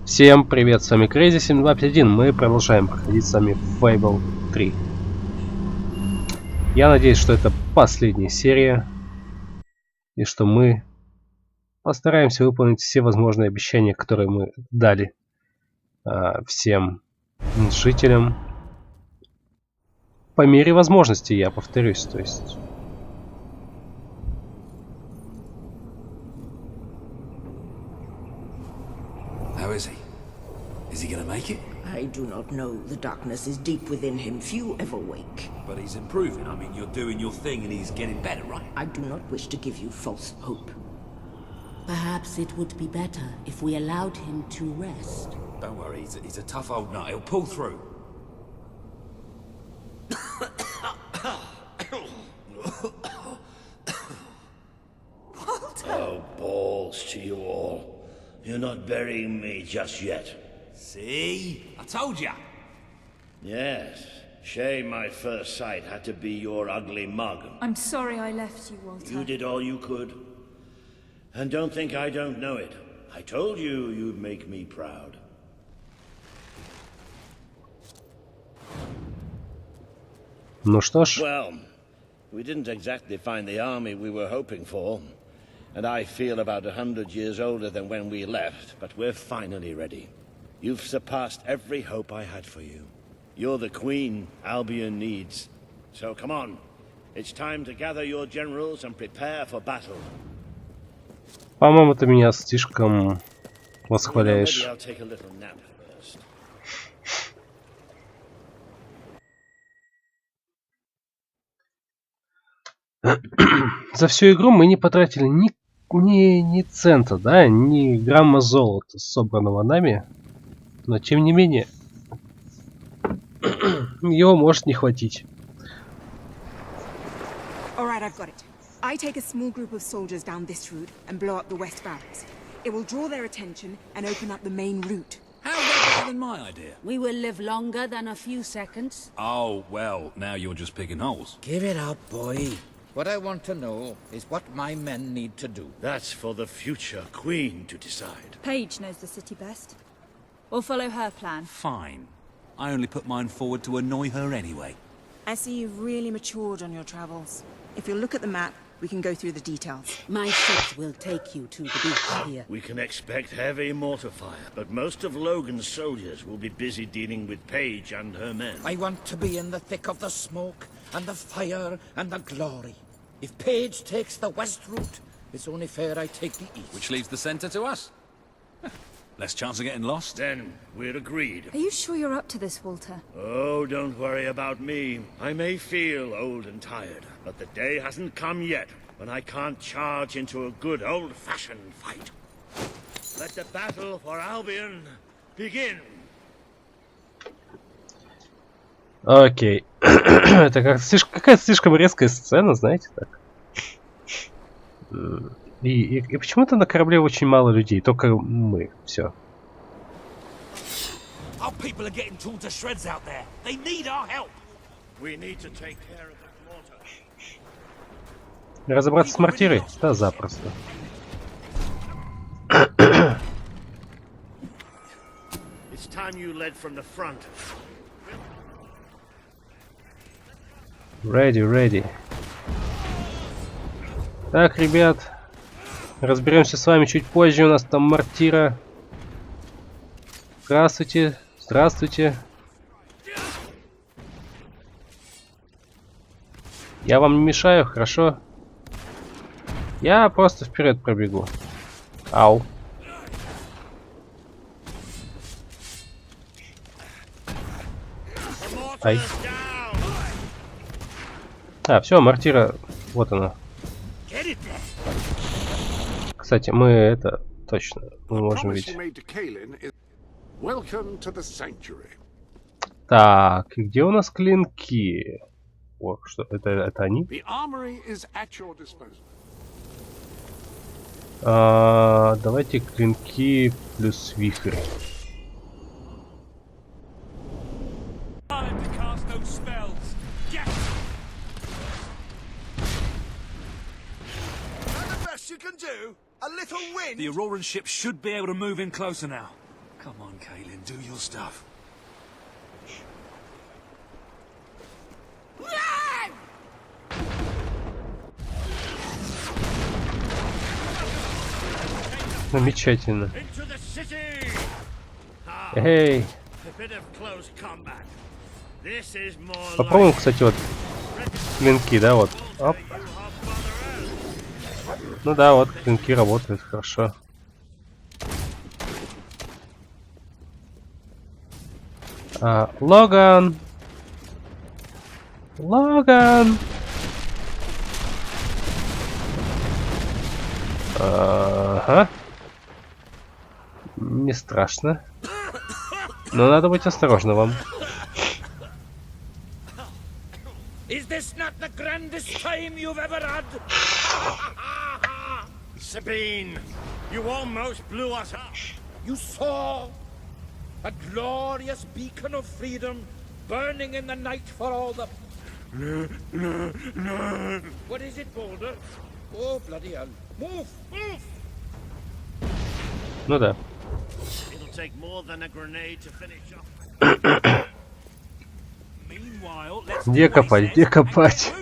Всем привет, с вами Crazy7251. Мы продолжаем проходить с вами Fable 3. Я надеюсь, что это последняя серия. И что мы постараемся выполнить все возможные обещания, которые мы дали всем жителям. По мере возможности, я повторюсь, то есть... How is he? Is he gonna make it? I do not know. The darkness is deep within him. Few ever wake. But he's improving. I mean, you're doing your thing and he's getting better, right? I do not wish to give you false hope. Perhaps it would be better if we allowed him to rest. Don't worry, he's a tough old nut. He'll pull through. Oh, balls to you all. You're not burying me just yet. See? I told ya. Yes. Shame my first sight had to be your ugly mug. I'm sorry I left you, Walter. You did all you could. And don't think I don't know it. I told you you'd make me proud. Ну что ж. Well, we didn't exactly find the army we were hoping for. And I feel about 100 years older than when we left, but we're finally ready. You've surpassed every hope I had for you. You're the queen Albion needs. So come on. It's time to gather your generals and prepare for battle. По-моему, ты меня слишком восхваляешь. Maybe I'll take a little nap first. За всю игру мы не потратили ни цента, да, ни грамма золота, собранного нами. Но тем не менее, его может не хватить. Alright, I've got it. I take a small group of soldiers down this route and blow up the west barracks. It will draw their attention and open up the main route. How's that better than my idea? We will live longer than a few seconds. Oh, well, now you're just picking holes. Give it up, boy. What I want to know is what my men need to do. That's for the future queen to decide. Paige knows the city best. We'll follow her plan. Fine. I only put mine forward to annoy her anyway. I see you've really matured on your travels. If you'll look at the map, we can go through the details. My ships will take you to the beach here. We can expect heavy mortar fire, but most of Logan's soldiers will be busy dealing with Paige and her men. I want to be in the thick of the smoke and the fire and the glory. If Paige takes the west route, it's only fair I take the east. Which leaves the center to us. Less chance of getting lost. Then we're agreed. Are you sure you're up to this, Walter? Oh, don't worry about me. I may feel old and tired, but the day hasn't come yet when I can't charge into a good old-fashioned fight. Let the battle for Albion begin. Окей. Это какая-то слишком резкая сцена, знаете, так. И почему-то на корабле очень мало людей, только мы. Все. Our people are getting torn to shreds out there. They need our help. We need to take care of that mortar. Разобраться с мортирой? Да, запросто. It's time you led from the front. Ready. Так, ребят. Разберемся с вами чуть позже. У нас там мортира. Здравствуйте. Я вам не мешаю, хорошо? Я просто вперед пробегу. Ау. Ай. Все, мортира. Вот она. Кстати, мы это точно мы можем видеть. Так, и где у нас клинки? О, что это они? Давайте клинки плюс вихрь. The Auroran ship should be able to move in closer now. Come on, Kaylin, do your stuff. Замечательно. Эй. Попробуем, кстати, вот клинки, да, вот. Оп. Ну да, вот клинки работают хорошо. Логан! Логан! Ага. Не страшно. Но надо быть осторожным вам. Is this not the grandest time you've ever had? Sabine, you almost blew us up. You saw a glorious beacon of freedom burning in the night for all the... What is it, Boulder? Oh, bloody hell. Move, move! Ну да. It'll take more than a grenade to finish off. Meanwhile, let's Где копать? Где копать?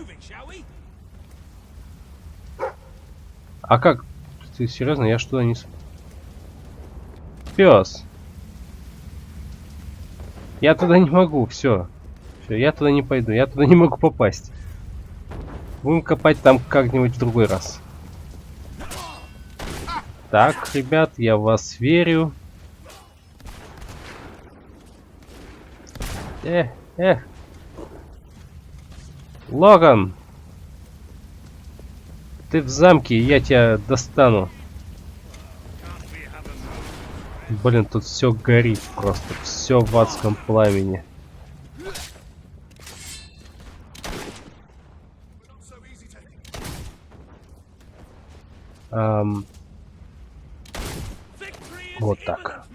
А как? Ты серьезно? Я что, не... Пес. Я туда не могу, все. Я туда не пойду, я туда не могу попасть. Будем копать там как-нибудь в другой раз. Так, ребят, я в вас верю. Логан! Ты в замке, я тебя достану. Блин, тут все горит просто. Все в адском пламени. Вот так.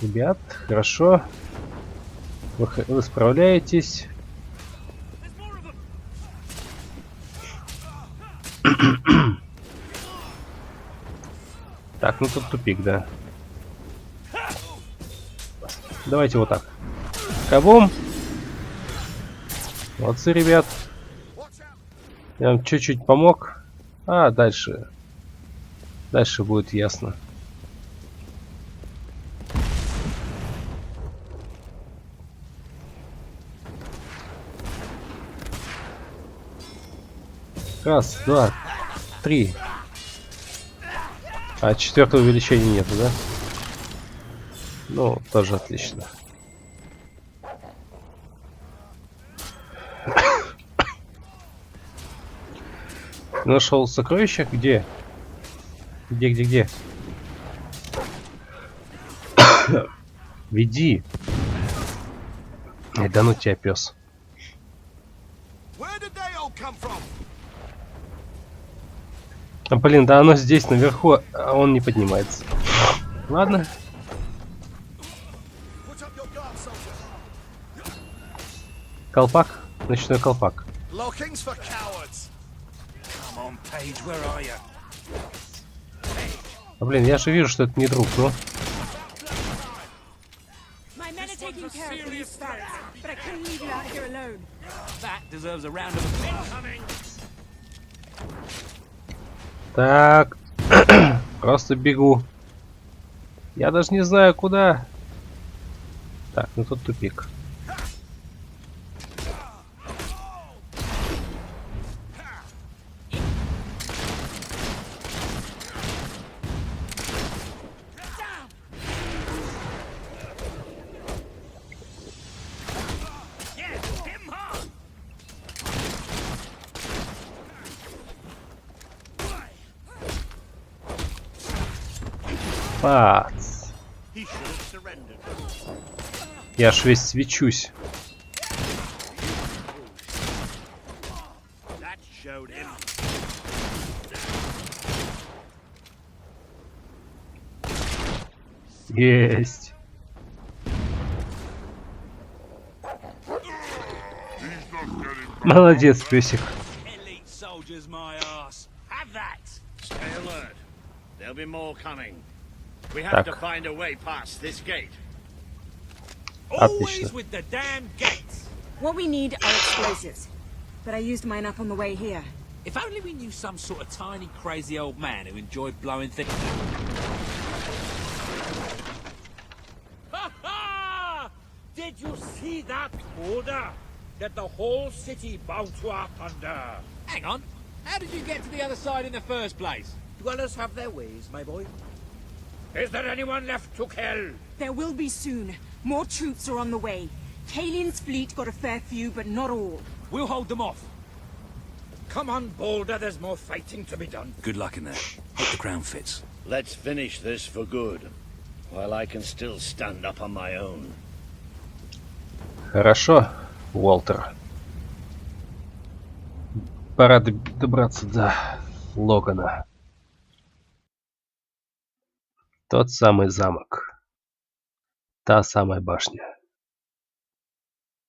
Ребят, хорошо. Вы справляетесь. Так, ну тут тупик, да. Давайте вот так. Кабум. Молодцы, ребят. Я вам чуть-чуть помог. А дальше. Дальше будет ясно. Раз, два, три. А четвертого увеличения нету, да? Ну, тоже отлично. Нашел сокровища? Где? Где? Веди. Да ну тебя, пес. Блин, да оно здесь наверху, а он не поднимается. Ладно. Колпак? Ночной колпак. А, блин, я же вижу, что это не друг, ну. Так, просто бегу. Я даже не знаю, куда. Так, ну тут тупик. Пац. Я ж весь свечусь. Есть. Молодец, песик. There'll be more coming. We have to find a way past this gate. Always with the damn gates. What we need are explosives. But I used mine up on the way here. If only we knew some sort of tiny, crazy old man who enjoyed blowing things. Ha ha! Did you see that order? That the whole city bowed to up under. Hang on. How did you get to the other side in the first place? Dwellers have their ways, my boy. Is there anyone left to kill? There will be soon. More troops are on the way. Kalian's fleet got a fair few, but not all. We'll hold them off. Come on, Boulder, there's more fighting to be done. Good luck in that. Hope the crown fits. Let's finish this for good, while I can still stand up on my own. Хорошо, Уолтер. Пора добраться до Логана. Тот самый замок. Та самая башня.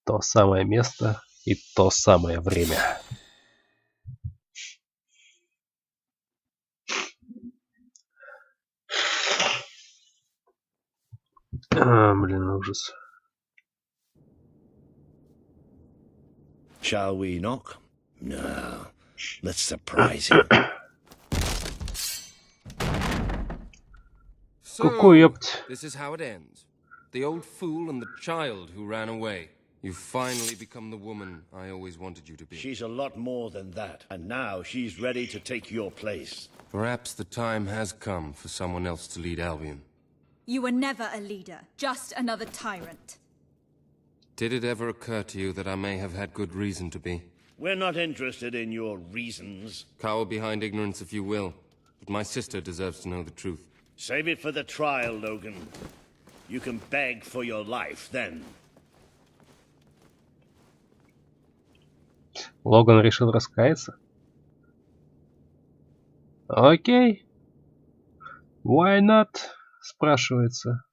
То самое место и то самое время. Блин, ужас. Shall we knock? No. Let's surprise him. Ку-ку, ёпть. This is how it ends. The old fool and the child who ran away. You finally become the woman I always wanted you to be. She's a lot more than that, and now she's ready to take your place. Perhaps the time has come for someone else to lead Albion. You were never a leader, just another tyrant. Did it ever occur to you that I may have had good reason to be? We're not interested in your reasons. Cower behind ignorance if you will, but my sister deserves to know the truth. Save it for the trial, Logan. You can beg for your life then. Логан решил раскаяться? Окей. Why not? Спрашивается.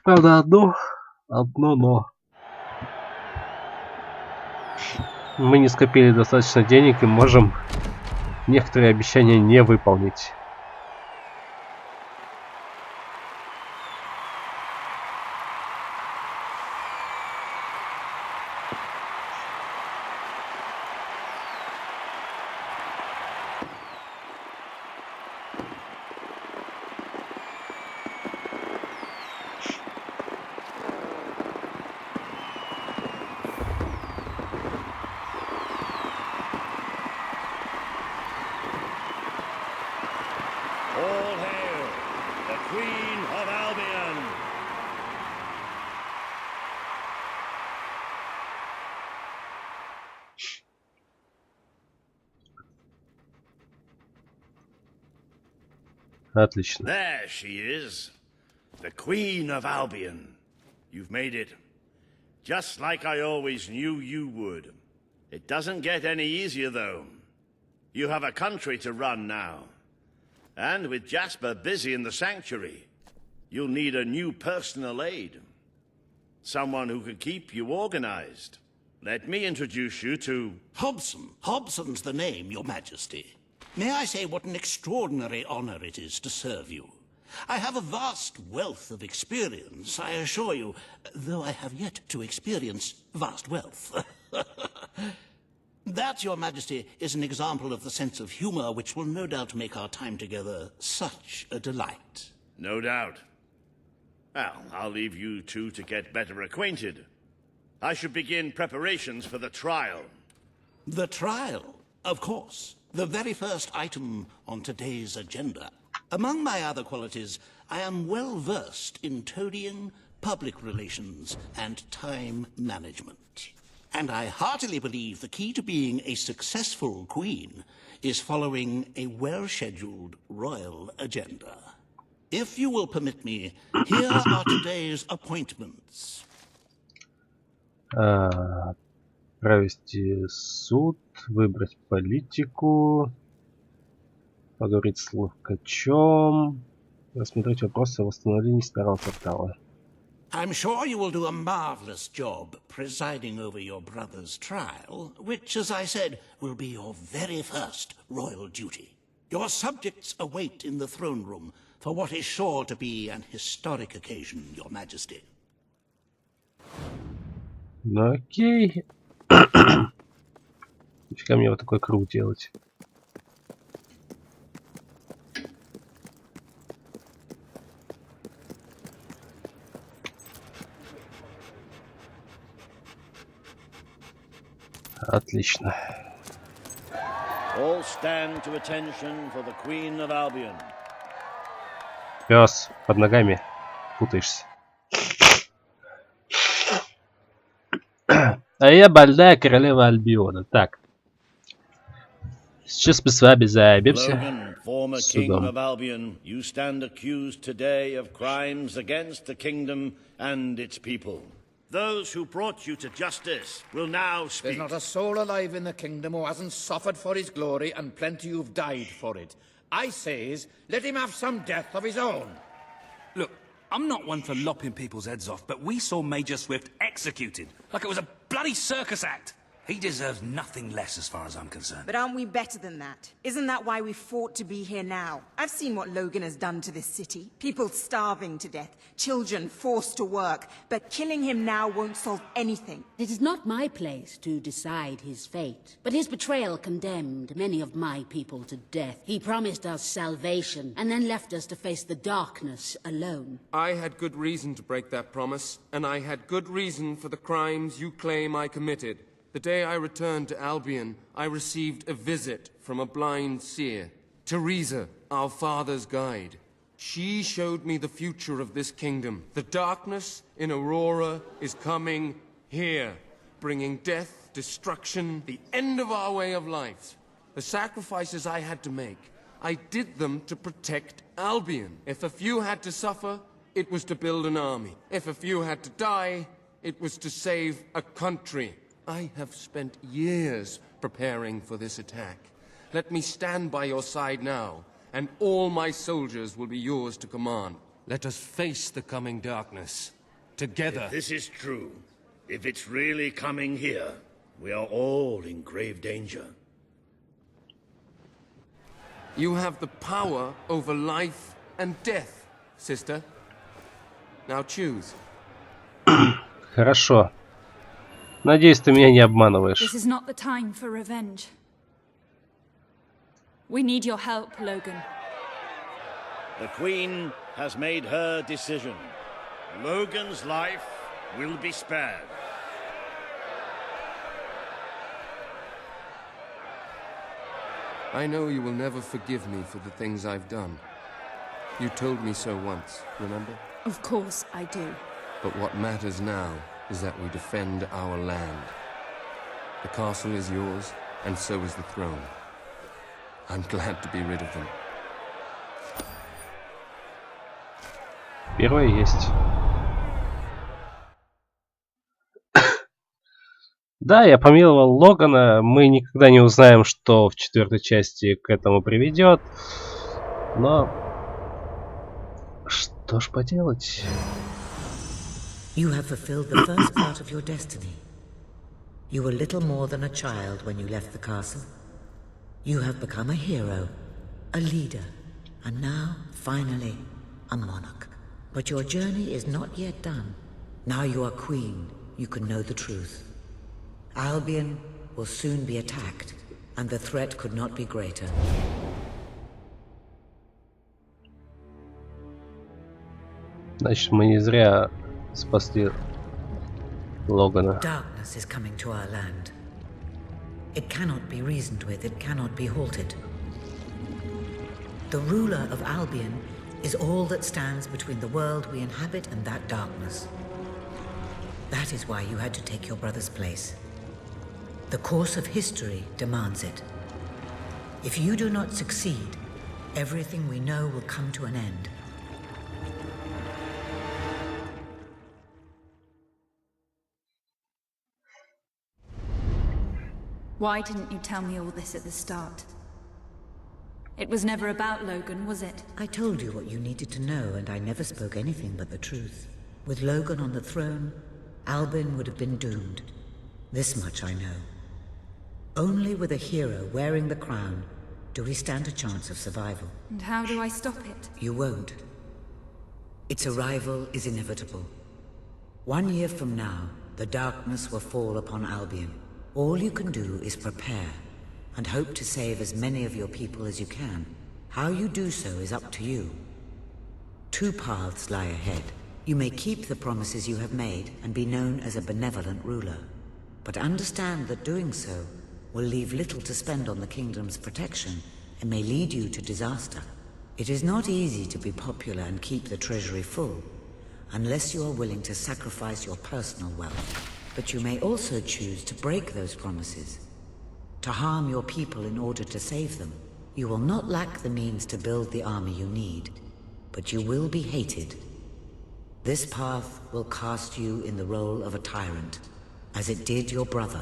Правда, одно но. Мы не скопили достаточно денег и можем некоторые обещания не выполнить. All hail the Queen of Albion! Отлично. There she is, the Queen of Albion. You've made it. Just like I always knew you would. It doesn't get any easier, though. You have a country to run now. And with Jasper busy in the sanctuary, you'll need a new personal aide. Someone who can keep you organized. Let me introduce you to... Hobson. Hobson's the name, Your Majesty. May I say what an extraordinary honor it is to serve you. I have a vast wealth of experience, I assure you, though I have yet to experience vast wealth. That, Your Majesty, is an example of the sense of humor which will no doubt make our time together such a delight. No doubt. Well, I'll leave you two to get better acquainted. I should begin preparations for the trial. The trial, of course. The very first item on today's agenda. Among my other qualities, I am well versed in toadying, public relations, and time management. And I heartily believe the key to being a successful queen is following a well-scheduled royal agenda. If you will permit me, here are today's appointments. Провести суд, выбрать политику, поговорить с Ловкачом, рассмотреть вопросы о восстановлении старого квартала. I'm sure you will do a marvelous job presiding over your brother's trial, which, as I said, will be your very first royal duty. Your subjects await in the throne room for what is sure to be an historic occasion, Your Majesty. Ну окей. Нафига мне вот такой круг делать? Отлично. All stand to attention for the Queen of Albion. Пес, под ногами путаешься. А я больная королева Альбиона. Так. Сейчас мы с вами займемся Logan, former king of Albion, you stand accused today of crimes against the kingdom and its people. Those who brought you to justice will now speak. There's not a soul alive in the kingdom who hasn't suffered for his glory, and plenty who've died for it. I says, let him have some death of his own. Look, I'm not one for lopping people's heads off, but we saw Major Swift executed like it was a bloody circus act. He deserves nothing less as far as I'm concerned. But aren't we better than that? Isn't that why we fought to be here now? I've seen what Logan has done to this city. People starving to death, children forced to work. But killing him now won't solve anything. It is not my place to decide his fate, but his betrayal condemned many of my people to death. He promised us salvation, and then left us to face the darkness alone. I had good reason to break that promise, and I had good reason for the crimes you claim I committed. The day I returned to Albion, I received a visit from a blind seer, Teresa, our father's guide. She showed me the future of this kingdom. The darkness in Aurora is coming here, bringing death, destruction, the end of our way of life. The sacrifices I had to make, I did them to protect Albion. If a few had to suffer, it was to build an army. If a few had to die, it was to save a country. I have spent years preparing for this attack. Let me stand by your side now, and all my soldiers will be yours to command. Let us face the coming darkness, together. If this is true, if it's really coming here, we are all in grave danger. You have the power over life and death, sister. Now choose. Хорошо. Надеюсь, ты меня не обманываешь. This is not the time for revenge. We need your help, Logan. The Queen has made her decision. Logan's life will be spared. I know you will never forgive me for the things I've done. You told me so once, remember? Of course I do. But what matters now is that we defend our land. The castle is yours, and so is the throne. I'm glad to be rid of them. Первое есть. Да, я помиловал Логана. Мы никогда не узнаем, что в четвертой части к этому приведет. Но что ж поделать? You have fulfilled the first part of your destiny. You were little more than a child when you left the castle. You have become a hero, a leader, and now, finally, a monarch. But your journey is not yet done. Now you are queen, you can know the truth. Albion will soon be attacked, and the threat could not be greater. Значит, мы не зря спасли Логана. Darkness is coming to our land. It cannot be reasoned with, it cannot be halted. The ruler of Albion is all that stands between the world we inhabit and that darkness. That is why you had to take your brother's place. The course of history demands it. If you do not succeed, everything we know will come to an end. Why didn't you tell me all this at the start? It was never about Logan, was it? I told you what you needed to know, and I never spoke anything but the truth. With Logan on the throne, Albion would have been doomed. This much I know. Only with a hero wearing the crown do we stand a chance of survival. And how do I stop it? You won't. Its arrival is inevitable. 1 year from now, the darkness will fall upon Albion. All you can do is prepare, and hope to save as many of your people as you can. How you do so is up to you. 2 paths lie ahead. You may keep the promises you have made and be known as a benevolent ruler. But understand that doing so will leave little to spend on the kingdom's protection and may lead you to disaster. It is not easy to be popular and keep the treasury full, unless you are willing to sacrifice your personal wealth. But you may also choose to break those promises, to harm your people in order to save them. You will not lack the means to build the army you need, but you will be hated. This path will cast you in the role of a tyrant, as it did your brother.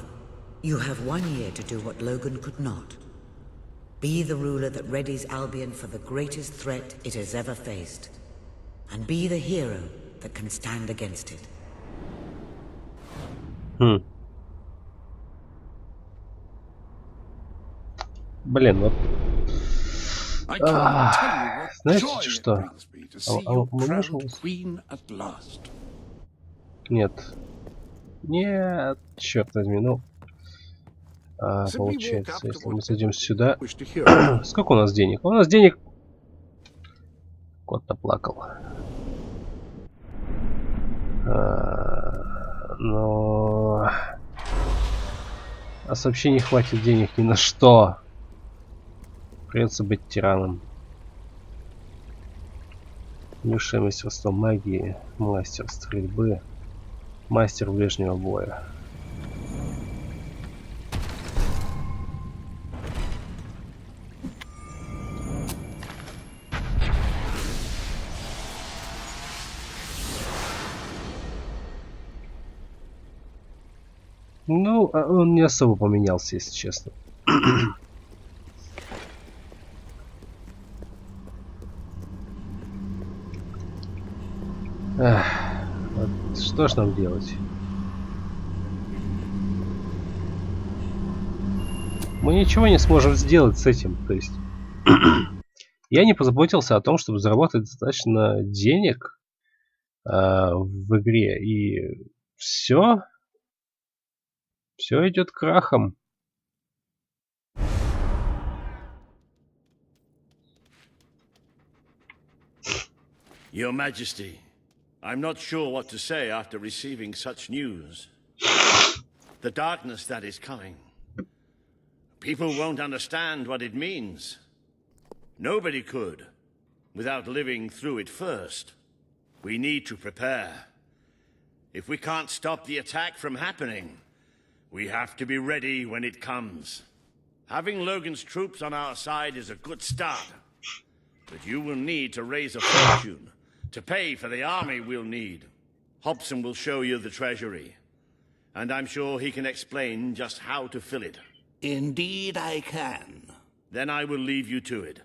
You have 1 year to do what Logan could not. Be the ruler that readies Albion for the greatest threat it has ever faced, and be the hero that can stand against it. Блин, вот. Знаете что? Мы можем... Нет. Нет, черт возьми, ну... получается, если мы зайдем сюда... Сколько у нас денег? У нас денег... Кот наплакал. Но... Нас вообще не хватит денег ни на что. Придется быть тираном. Высшее мастерство магии, мастер стрельбы, мастер ближнего боя. Ну, он не особо поменялся, если честно. Вот что ж нам делать? Мы ничего не сможем сделать с этим. То есть я не позаботился о том, чтобы заработать достаточно денег в игре, и все идет крахом. Your Majesty, I'm not sure what to say after receiving such news. The darkness that is coming. People won't understand what it means. Nobody could, without living through it first. We need to prepare. If we can't stop the attack from happening, we have to be ready when it comes. Having Logan's troops on our side is a good start. But you will need to raise a fortune to pay for the army we'll need. Hobson will show you the treasury, and I'm sure he can explain just how to fill it. Indeed I can. Then I will leave you to it.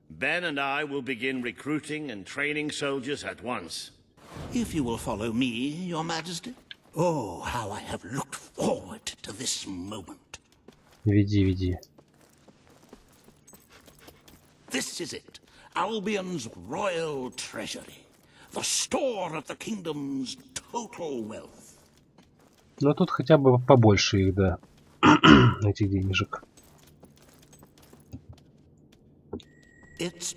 Ben and I will begin recruiting and training soldiers at once. If you will follow me, Your Majesty. Oh, how I have looked forward to this moment. Веди. This is it. Albion's royal treasury. The store of the kingdom's total wealth. Но тут хотя бы побольше их, да. Этих денежек. It's,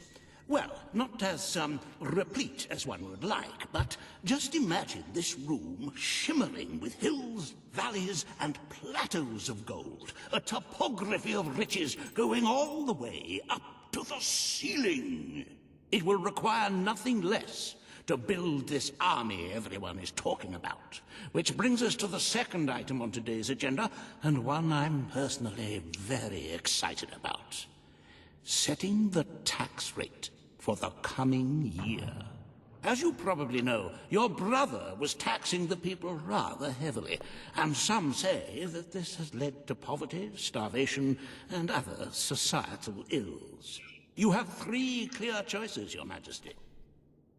well, not as replete as one would like, but just imagine this room shimmering with hills, valleys, and plateaus of gold. A topography of riches going all the way up to the ceiling. It will require nothing less to build this army everyone is talking about. Which brings us to the second item on today's agenda, and one I'm personally very excited about. Setting the tax rate for the coming year. As you probably know, your brother was taxing the people rather heavily, and some say that this has led to poverty, starvation, and other societal ills. You have 3 clear choices, Your Majesty.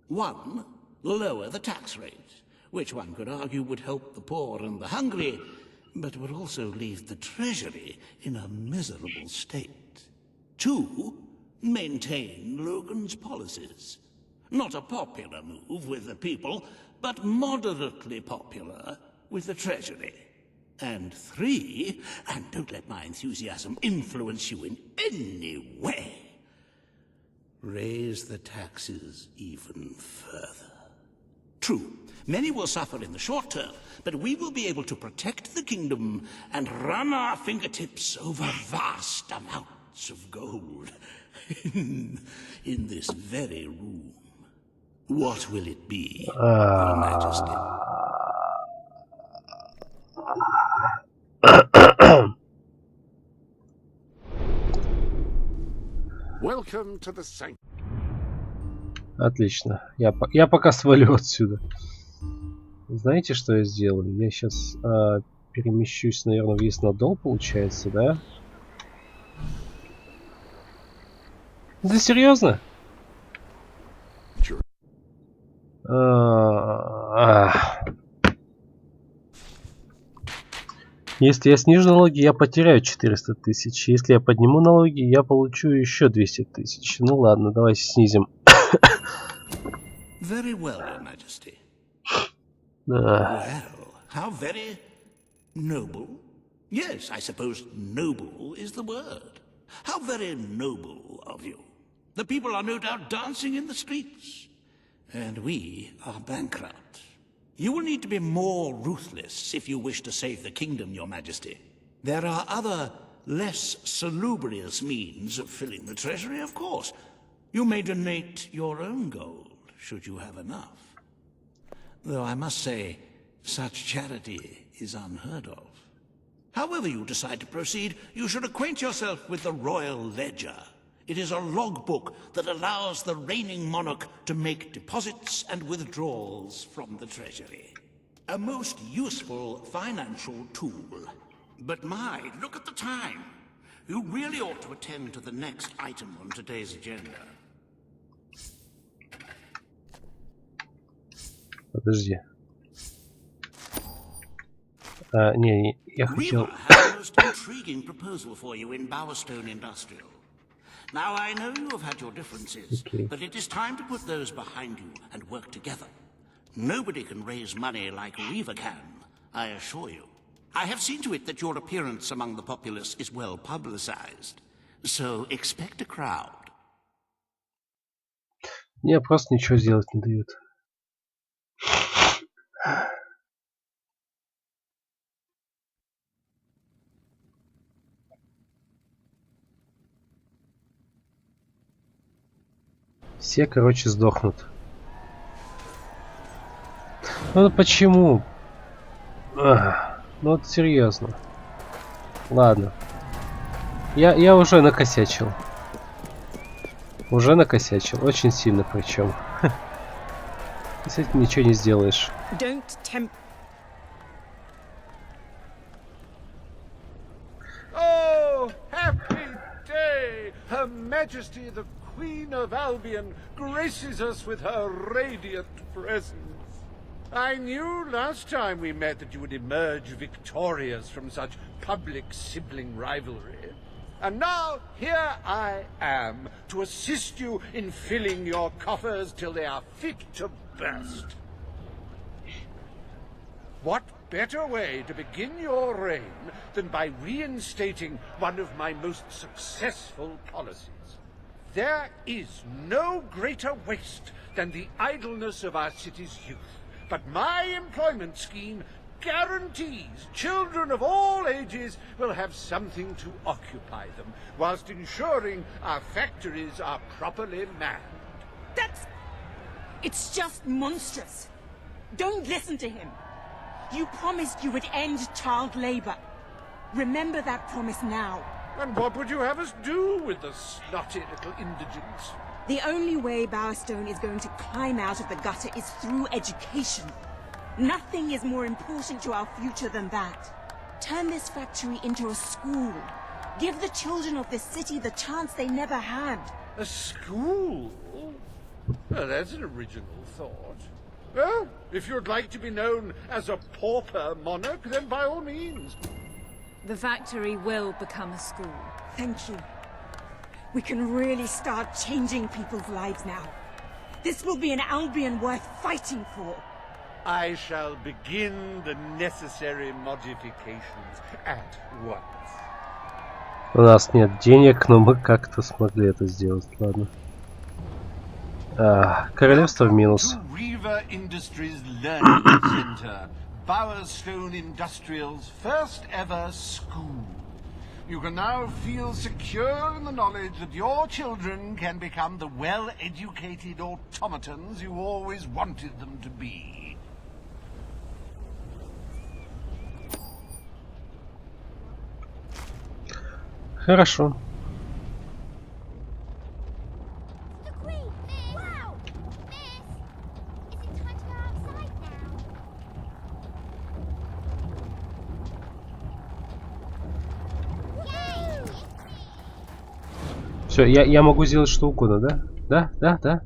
1, lower the tax rate, which one could argue would help the poor and the hungry, but would also leave the treasury in a miserable state. 2, maintain Logan's policies. Not a popular move with the people, but moderately popular with the Treasury. And 3, and don't let my enthusiasm influence you in any way, raise the taxes even further. True, many will suffer in the short term, but we will be able to protect the kingdom and run our fingertips over vast amounts of gold in this very room. What will it be, Your Majesty? Welcome to the sanctuary. Отлично. Я пока свалю отсюда. Знаете, что я сделаю? Я сейчас перемещусь, наверное, вниз на дол, получается, да? Да серьезно? Если я снижу налоги, я потеряю 400 тысяч. Если я подниму налоги, я получу еще 200 тысяч. Ну ладно, давайте снизим. Very well, Your Majesty. Well, how very noble. Yes, I suppose noble is the word. How very noble of you. The people are no doubt dancing in the streets. And we are bankrupt. You will need to be more ruthless if you wish to save the kingdom, Your Majesty. There are other, less salubrious means of filling the treasury, of course. You may donate your own gold, should you have enough. Though I must say, such charity is unheard of. However you decide to proceed, you should acquaint yourself with the Royal Ledger. It is a logbook that allows the reigning monarch to make deposits and withdrawals from the treasury. A most useful financial tool. But my, look at the time. You really ought to attend to the next item on today's agenda. Подожди. Не, я хотел... has a most intriguing proposal for you in Bowerstone Industrial. Now, I know you have had your differences, but it is time to put those behind you and work together. Nobody can raise money like Reaver can, I assure you. I have seen to it that your appearance among the populace is well publicized, so expect a crowd. Мне просто ничего сделать не дают. Все, короче, сдохнут. Ну почему? Ну вот серьезно. Ладно. Я уже накосячил. Уже накосячил. Очень сильно причем. С этим ничего не сделаешь. Oh, happy day! Her Majesty the Queen of Albion graces us with her radiant presence. I knew last time we met that you would emerge victorious from such public sibling rivalry. And now, here I am, to assist you in filling your coffers till they are fit to burst. What better way to begin your reign than by reinstating one of my most successful policies? There is no greater waste than the idleness of our city's youth, but my employment scheme guarantees children of all ages will have something to occupy them, whilst ensuring our factories are properly manned. It's just monstrous. Don't listen to him. You promised you would end child labor. Remember that promise now. And what would you have us do with the snotty little indigents? The only way Bowerstone is going to climb out of the gutter is through education. Nothing is more important to our future than that. Turn this factory into a school. Give the children of this city the chance they never had. A school? Well, that's an original thought. Well, if you'd like to be known as a pauper monarch, then by all means. The factory will become a school. Thank you. We can really start changing people's lives now. This will be an Albion worth fighting for. I shall begin the necessary modifications at once. У нас нет денег, но мы как-то смогли это сделать. Ладно. Королевство в минус. Bowerstone Industrial's first ever school. You can now feel secure in the knowledge that your children can become the well-educated automatons you always wanted them to be. Хорошо. Все, я могу сделать что угодно, да? Да.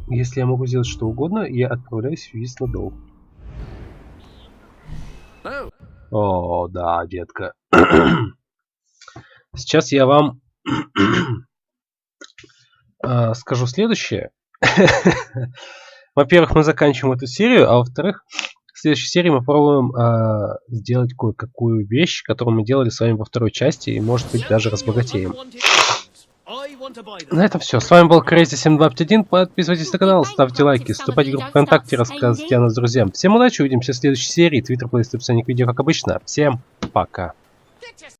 Если я могу сделать что угодно, я отправляюсь в Виснадол. О, да, детка. Сейчас я вам скажу следующее. Во-первых, мы заканчиваем эту серию, а во-вторых, в следующей серии мы попробуем сделать кое-какую вещь, которую мы делали с вами во второй части, и, может быть, даже разбогатеем. На этом все. С вами был Crazy7251. Подписывайтесь на канал, ставьте лайки, вступайте в группу ВКонтакте, рассказывайте о нас друзьям. Всем удачи, увидимся в следующей серии. Твиттер, плейлист, описание к видео, как обычно. Всем пока.